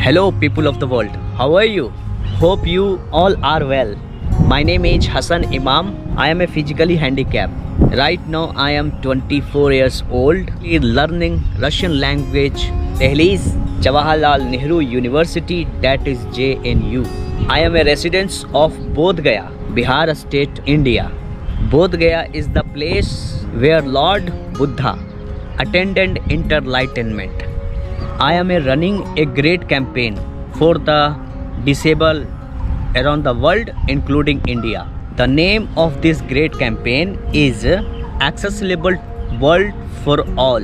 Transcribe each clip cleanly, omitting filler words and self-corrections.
Hello people of the world, how are you? Hope you all are well. My name is HASAN IMAM. I am a physically handicapped. Right now I am 24 years old, learning Russian language. Delhi's Jawaharlal Nehru University, that is JNU. I am a resident of Bodh Gaya, Bihar state, India. Bodh Gaya is the place where Lord Buddha attended enlightenment. I am running a great campaign for the disabled around the world, including India. The name of this great campaign is Accessible World for All.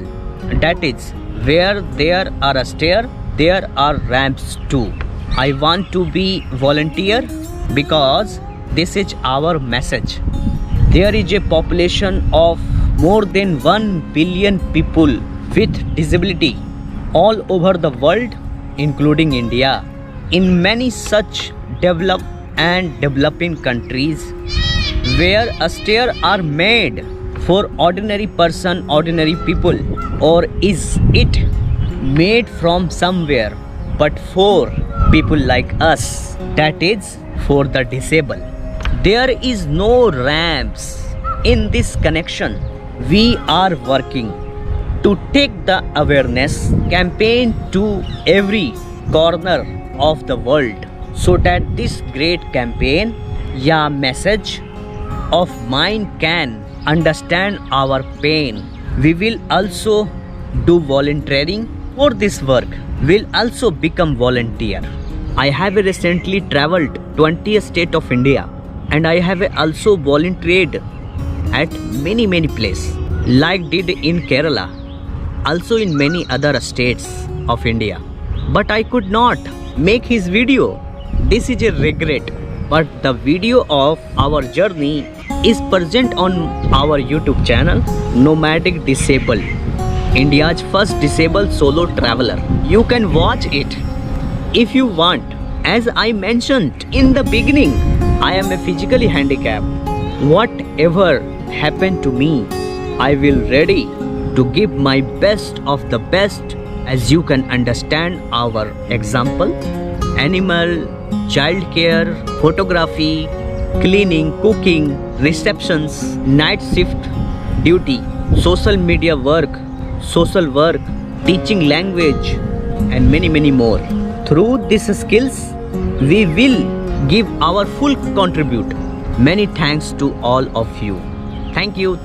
That is, where there are a stair, there are ramps too. I want to be volunteer because this is our message. There is a population of more than 1 billion people with disability all over the world, including India. In many such developed and developing countries where a stair are made for ordinary person, ordinary people, or is it made from somewhere but for people like us, that is for the disabled. There is no ramps. In this connection, we are working to take the awareness campaign to every corner of the world, so that this great campaign, message of mine can understand our pain. We will also do volunteering for this work. Will also become volunteer. I have recently traveled 20 states of India, and I have also volunteered at many places, like did in Kerala, also in many other states of India. But I could not make his video. This is a regret. But the video of our journey is present on our YouTube channel, Nomadic Disabled, India's first disabled solo traveler. You can watch it if you want. As I mentioned in the beginning, I am a physically handicapped. Whatever happened to me, I will ready to give my best of the best. As you can understand our example, animal, child care, photography, cleaning, cooking, receptions, night shift duty, social media work, social work, teaching language, and many more. Through these skills, we will give our full contribute. Many thanks to all of you. Thank you.